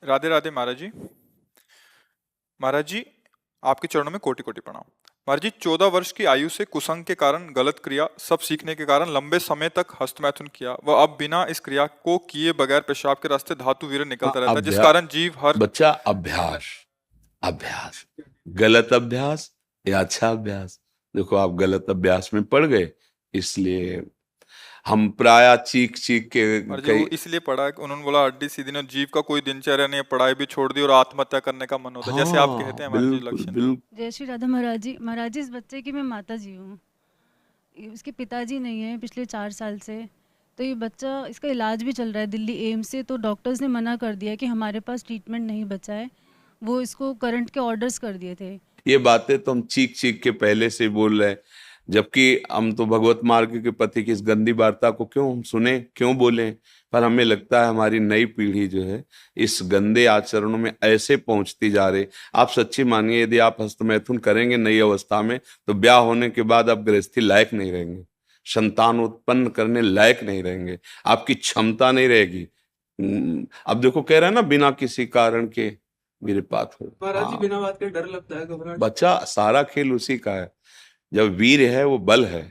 राधे राधे महाराज जी। महाराज जी, आपके चरणों में कोटि कोटि प्रणाम। महाराज जी, 14 वर्ष की आयु से कुसंग के कारण गलत क्रिया सब सीखने के कारण लंबे समय तक हस्तमैथुन किया व अब बिना इस क्रिया को किए बगैर पेशाब के रास्ते धातु वीर्य हाँ, निकलता रहता है, जिस अभ्यास। कारण जीव हर बच्चा, अभ्यास। अभ्यास, गलत अभ्यास या अच्छा अभ्यास। देखो, आप गलत अभ्यास में पड़ गए, इसलिए हम प्राय चीख चीख के महाराज जी, कई। वो इसलिए पढ़ा है कि उन्होंने बोला हड्डी सीधी नहीं, जीव का कोई दिनचर्या नहीं है, पढ़ाई भी छोड़ दी और आत्महत्या करने का मन होता है, जैसे आप कहते हाँ, हैं महाराज जी बिल्कुल लक्षण। बिल्कुल। जय श्री राधा महाराज जी। महाराज जी, इस बच्चे की मैं माता जी हूँ। इसके पिताजी नहीं है पिछले 4 साल से। तो ये बच्चा, इसका इलाज भी चल रहा है दिल्ली एम्स से। तो डॉक्टर्स ने मना कर दिया कि हमारे पास ट्रीटमेंट नहीं बचा है। वो इसको करंट के ऑर्डर्स कर दिए थे। ये बातें तो हम चीख चीख के पहले से ही बोल रहे हैं, जबकि हम तो भगवत मार्ग के पति की इस गंदी वार्ता को क्यों हम सुने, क्यों बोले। पर हमें लगता है हमारी नई पीढ़ी जो है इस गंदे आचरणों में ऐसे पहुंचती जा रही। आप सच्ची मानिए, यदि आप हस्तमैथुन करेंगे नई अवस्था में, तो ब्याह होने के बाद आप गृहस्थी लायक नहीं रहेंगे, संतान उत्पन्न करने लायक नहीं रहेंगे, आपकी क्षमता नहीं रहेगी। अब देखो, कह रहे हैं ना, बिना किसी कारण के वीरपात हो। महाराज जी, हाँ, बिना बात के डर लगता है, घबराहट। बच्चा, सारा खेल उसी का है। जब वीर है, वो बल है,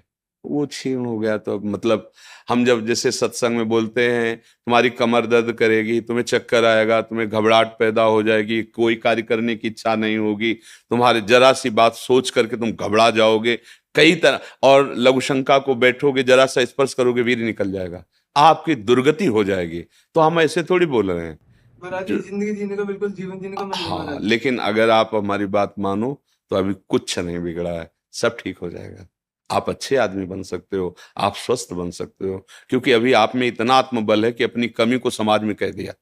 वो क्षीण हो गया तो मतलब हम जब जैसे सत्संग में बोलते हैं, तुम्हारी कमर दर्द करेगी, तुम्हें चक्कर आएगा, तुम्हें घबराहट पैदा हो जाएगी, कोई कार्य करने की इच्छा नहीं होगी, तुम्हारे जरा सी बात सोच करके तुम घबरा जाओगे कई तरह, और लघु शंका को बैठोगे, जरा सा स्पर्श करोगे, वीर निकल जाएगा, आपकी दुर्गति हो जाएगी। तो हम ऐसे थोड़ी बोल रहे हैं। महाराज जी, जिंदगी जीने का बिल्कुल जीवन जीने का मन नहीं हाँ, महाराज। लेकिन अगर आप हमारी बात मानो तो अभी कुछ नहीं बिगड़ा है, सब ठीक हो जाएगा। आप अच्छे आदमी बन सकते हो, आप स्वस्थ बन सकते हो, क्योंकि अभी आप में इतना आत्मबल है कि अपनी कमी को समाज में कह दिया।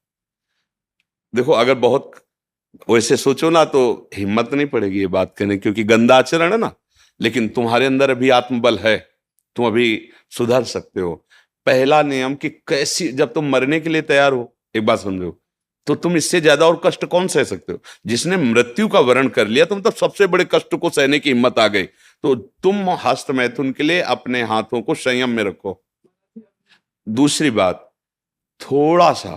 देखो, अगर बहुत वैसे सोचो ना तो हिम्मत नहीं पड़ेगी ये बात कहने, क्योंकि गंदा आचरण है ना। लेकिन तुम्हारे अंदर अभी आत्मबल है, तुम अभी सुधर सकते हो। पहला नियम कि कैसी, जब तुम मरने के लिए तैयार हो, एक बात समझो, तो तुम इससे ज्यादा और कष्ट कौन सह सकते हो। जिसने मृत्यु का वरण कर लिया, तुम तब सबसे बड़े कष्ट को सहने की हिम्मत आ गई। तो तुम हस्त मैथुन के लिए अपने हाथों को संयम में रखो। दूसरी बात, थोड़ा सा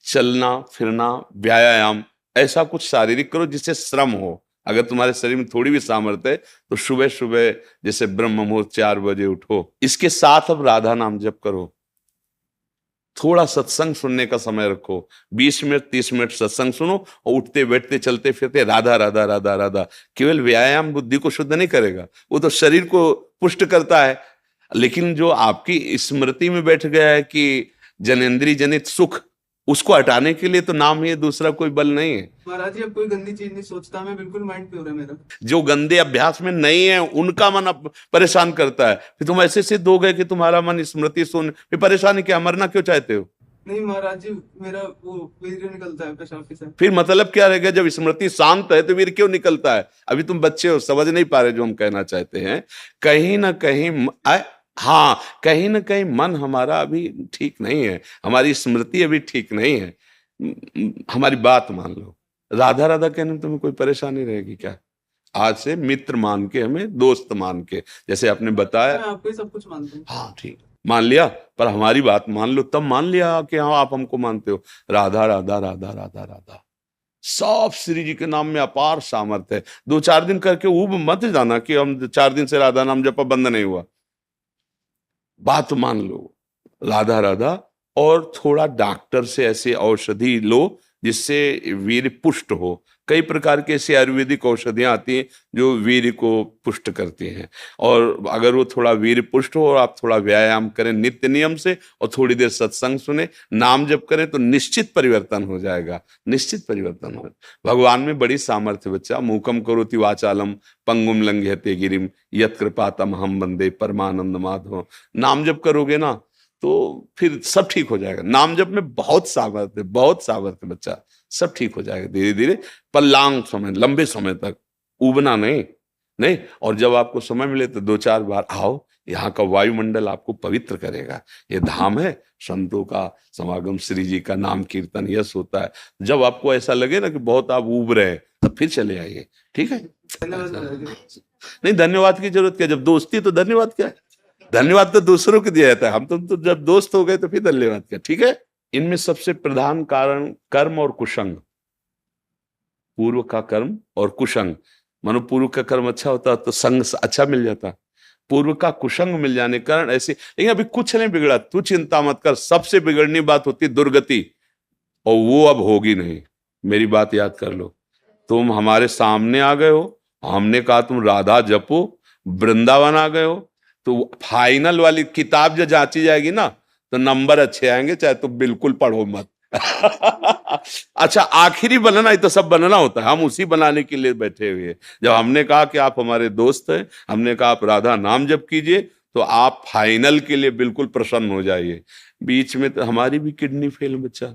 चलना फिरना, व्यायाम, ऐसा कुछ शारीरिक करो जिससे श्रम हो। अगर तुम्हारे शरीर में थोड़ी भी सामर्थ्य है तो सुबह सुबह जैसे ब्रह्म मुहूर्त 4 बजे उठो। इसके साथ अब राधा नाम जप करो। थोड़ा सत्संग सुनने का समय रखो, 20 मिनट 30 मिनट सत्संग सुनो, और उठते बैठते चलते फिरते राधा राधा राधा राधा। केवल व्यायाम बुद्धि को शुद्ध नहीं करेगा, वो तो शरीर को पुष्ट करता है, लेकिन जो आपकी स्मृति में बैठ गया है कि जनेंद्रिय जनित सुख, उसको हटाने के लिए तो नाम ही, दूसरा कोई बल नहीं है। महाराज जी, अब कोई गंदी चीज नहीं सोचता, मैं बिल्कुल माइंड प्योर है मेरा। जो गंदे अभ्यास में नहीं है उनका मन अब परेशान करता है। फिर तुम ऐसे सिद्ध हो गए कि तुम्हारा मन स्मृति सुन, फिर परेशानी क्या, मरना क्यों चाहते हो। नहीं महाराज जी, मेरा वो वीर्य निकलता है पेशाब के साथ। फिर मतलब क्या रहेगा, जब स्मृति शांत है तो वीर क्यों निकलता है। अभी तुम बच्चे हो, समझ नहीं पा रहे जो हम कहना चाहते हैं। कहीं ना कहीं हाँ, कहीं ना कहीं मन हमारा अभी ठीक नहीं है, हमारी स्मृति अभी ठीक नहीं है। हमारी बात मान लो, राधा राधा कहने में तुम्हें कोई परेशानी रहेगी क्या। आज से मित्र मान के, हमें दोस्त मान के, जैसे आपने बताया। मैं आपको ही सब कुछ मानता हूँ। हाँ ठीक, मान लिया, पर हमारी बात मान लो, तब मान लिया कि हाँ आप हमको मानते हो। राधा राधा राधा राधा राधा, सब श्री जी के नाम में अपार सामर्थ्य है। 2-4 दिन करके ऊब मत जाना कि हम 4 दिन से राधा नाम जपा बंद नहीं हुआ। बात मान लो, राधा राधा, और थोड़ा डॉक्टर से ऐसे औषधि लो जिससे वीर्य पुष्ट हो। कई प्रकार के ऐसी आयुर्वेदिक औषधियां आती हैं जो वीर्य को पुष्ट करती हैं। और अगर वो थोड़ा वीर्य पुष्ट हो और आप थोड़ा व्यायाम करें नित्य नियम से, और थोड़ी देर सत्संग सुने, नाम जप करें, तो निश्चित परिवर्तन हो जाएगा, निश्चित परिवर्तन हो। भगवान में बड़ी सामर्थ्य बच्चा। मूकम करोति वाचालम पंगुम लंघयते गिरिम यत् कृपातम हम वंदे परमानंद माधव। नाम जप करोगे ना तो फिर सब ठीक हो जाएगा। नाम जप में बहुत सामर्थ्य, बहुत सामर्थ्य बच्चा, सब ठीक हो जाएगा धीरे धीरे, पर लॉन्ग समय, लंबे समय तक, उबना नहीं। नहीं, और जब आपको समय मिले तो 2-4 बार आओ, यहाँ का वायुमंडल आपको पवित्र करेगा। ये धाम है, संतों का समागम, श्री जी का नाम कीर्तन यश होता है। जब आपको ऐसा लगे ना कि बहुत आप उब रहे हैं, तब फिर चले आइए, ठीक है। धन्यवाद महाराज जी। नहीं, धन्यवाद की जरूरत क्या, जब दोस्ती तो धन्यवाद क्या है। धन्यवाद तो दूसरों को दिया जाता है, हम तुम तो जब दोस्त हो गए तो फिर धन्यवाद क्या, ठीक है। इनमें सबसे प्रधान कारण कर्म और कुसंग, पूर्व का कर्म और कुसंग। मानो पूर्व का कर्म अच्छा होता तो संग अच्छा मिल जाता, पूर्व का कुसंग मिल जाने के कारण ऐसे। लेकिन अभी कुछ नहीं बिगड़ा, तू चिंता मत कर। सबसे बिगड़नी बात होती दुर्गति, और वो अब होगी नहीं। मेरी बात याद कर लो, तुम हमारे सामने आ गए हो, हमने कहा तुम राधा जपो, वृंदावन आ गए हो, तो फाइनल वाली किताब जो जांची जाएगी ना, तो नंबर अच्छे आएंगे, चाहे तुम बिल्कुल पढ़ो मत। अच्छा, आखिरी बनना ही तो सब बनना होता है, हम उसी बनाने के लिए बैठे हुए हैं। जब हमने कहा कि आप हमारे दोस्त हैं, हमने कहा आप राधा नाम जप कीजिए, तो आप फाइनल के लिए बिल्कुल प्रसन्न हो जाइए। बीच में तो हमारी भी किडनी फेल, बच्चा,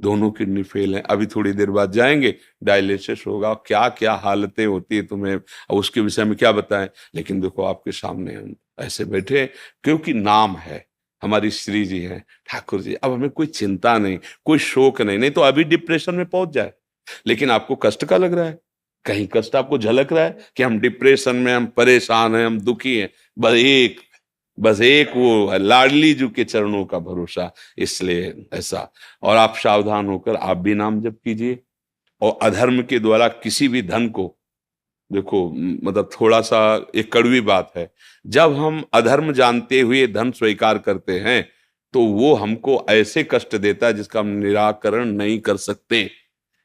दोनों किडनी फेल है। अभी थोड़ी देर बाद जाएंगे, डायलिसिस होगा, क्या क्या हालतें होती है तुम्हें, और उसके विषय में क्या बताएं। लेकिन देखो आपके सामने हम ऐसे बैठे हैं, क्योंकि नाम है, हमारी श्री जी हैं, ठाकुर जी। अब हमें कोई चिंता नहीं, कोई शोक नहीं, नहीं तो अभी डिप्रेशन में पहुंच जाए। लेकिन आपको कष्ट का लग रहा है, कहीं कष्ट आपको झलक रहा है कि हम डिप्रेशन में, हम परेशान हैं, हम दुखी हैं, बस एक वो है, लाडली जी के चरणों का भरोसा, इसलिए ऐसा। और आप सावधान होकर आप भी नाम जप कीजिए। और अधर्म के द्वारा किसी भी धन को, देखो मतलब थोड़ा सा एक कड़वी बात है, जब हम अधर्म जानते हुए धन स्वीकार करते हैं तो वो हमको ऐसे कष्ट देता है जिसका हम निराकरण नहीं कर सकते।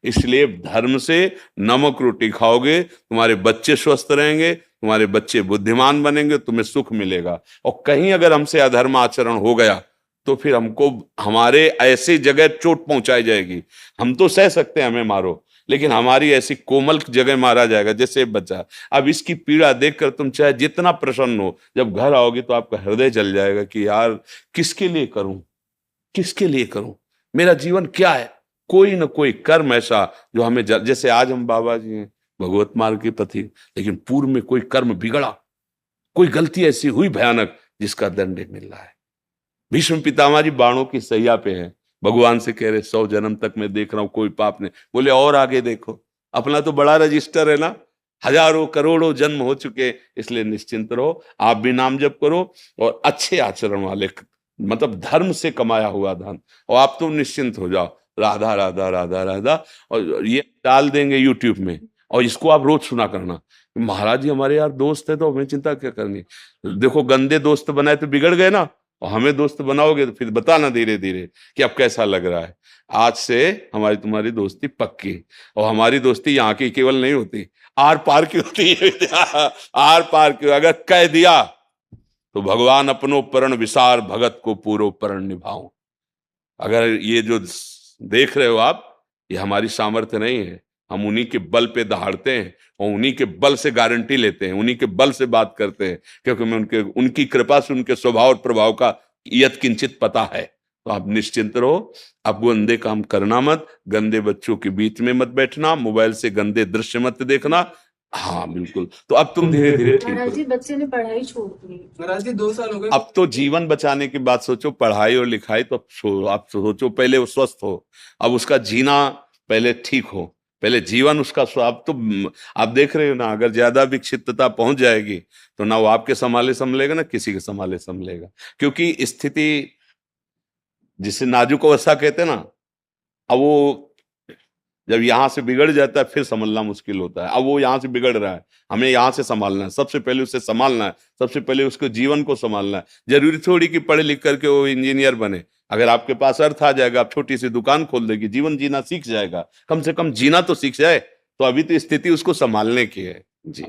इसलिए धर्म से नमक रोटी खाओगे, तुम्हारे बच्चे स्वस्थ रहेंगे, तुम्हारे बच्चे बुद्धिमान बनेंगे, तुम्हें सुख मिलेगा। और कहीं अगर हमसे अधर्म आचरण हो गया तो फिर हमको हमारे ऐसी जगह चोट पहुंचाई जाएगी। हम तो सह सकते हैं, हमें मारो, लेकिन हमारी ऐसी कोमल जगह मारा जाएगा जैसे बच्चा। अब इसकी पीड़ा देखकर तुम चाहे जितना प्रसन्न हो, जब घर आओगे तो आपका हृदय जल जाएगा कि यार किसके लिए करूं, किसके लिए करूं, मेरा जीवन क्या है। कोई ना कोई कर्म ऐसा जो हमें जैसे आज हम बाबा जी हैं, भगवत मार्ग के पथी, लेकिन पूर्व में कोई कर्म बिगड़ा, कोई गलती ऐसी हुई भयानक जिसका दंड मिल रहा है। भीष्म पितामह जी बाणों की सैया पे हैं, भगवान से कह रहे 100 जन्म तक मैं देख रहा हूं कोई पाप नहीं। बोले और आगे देखो, अपना तो बड़ा रजिस्टर है ना, हजारों करोड़ों जन्म हो चुके, इसलिए निश्चिंत रहो, आप भी नाम जप करो और अच्छे आचरण वाले, मतलब धर्म से कमाया हुआ धन, और आप तो निश्चिंत हो जाओ, राधा राधा राधा राधा। और ये डाल देंगे यूट्यूब में, और इसको आप रोज सुना करना। महाराज जी हमारे यार दोस्त है तो हमें चिंता क्या करनी। देखो गंदे दोस्त बनाए तो बिगड़ गए ना, और हमें दोस्त बनाओगे तो फिर बताना धीरे धीरे कि अब कैसा लग रहा है। आज से हमारी तुम्हारी दोस्ती पक्की, और हमारी दोस्ती यहाँ की केवल नहीं होती, आर पार की होती है। आर पार की, अगर कह दिया तो भगवान अपनो परण विसार, भगत को पूरो परण निभाओ। अगर ये जो देख रहे हो आप, ये हमारी सामर्थ्य नहीं है, हम उन्हीं के बल पे दहाड़ते हैं और उन्हीं के बल से गारंटी लेते हैं, उन्हीं के बल से बात करते हैं, क्योंकि हमें उनकी कृपा से उनके स्वभाव और प्रभाव का यत किंचित पता है। तो आप निश्चिंत रहो, आप गंदे काम करना मत, गंदे बच्चों के बीच में मत बैठना, मोबाइल से गंदे दृश्य मत देखना। हाँ बिल्कुल, तो अब तुम धीरे धीरे ठीक महाराज जी हो। बच्चे ने पढ़ाई छोड़ दी। महाराज जी 2 साल हो गए। अब तो जीवन बचाने की बात सोचो, पढ़ाई और लिखाई तो आप सोचो, पहले वो स्वस्थ हो, अब उसका जीना पहले ठीक हो, पहले जीवन उसका अब तो आप देख रहे हो ना, अगर ज्यादा विक्षिप्तता पहुंच जाएगी तो ना वो आपके संभाले संभलेगा ना किसी के संभाले संभलेगा। क्योंकि स्थिति जिसे नाजुक अवस्था कहते हैं ना, अब वो जब यहां से बिगड़ जाता है फिर संभलना मुश्किल होता है। अब वो यहां से बिगड़ रहा है, हमें यहां से संभालना है, सबसे पहले उसे संभालना है, सबसे पहले उसके जीवन को संभालना है। जरूरी थोड़ी कि पढ़े लिख करके वो इंजीनियर बने। अगर आपके पास अर्थ आ जाएगा, आप छोटी सी दुकान खोल देगी, जीवन जीना सीख जाएगा, कम से कम जीना तो सीख जाए। तो अभी तो स्थिति उसको संभालने की है जी।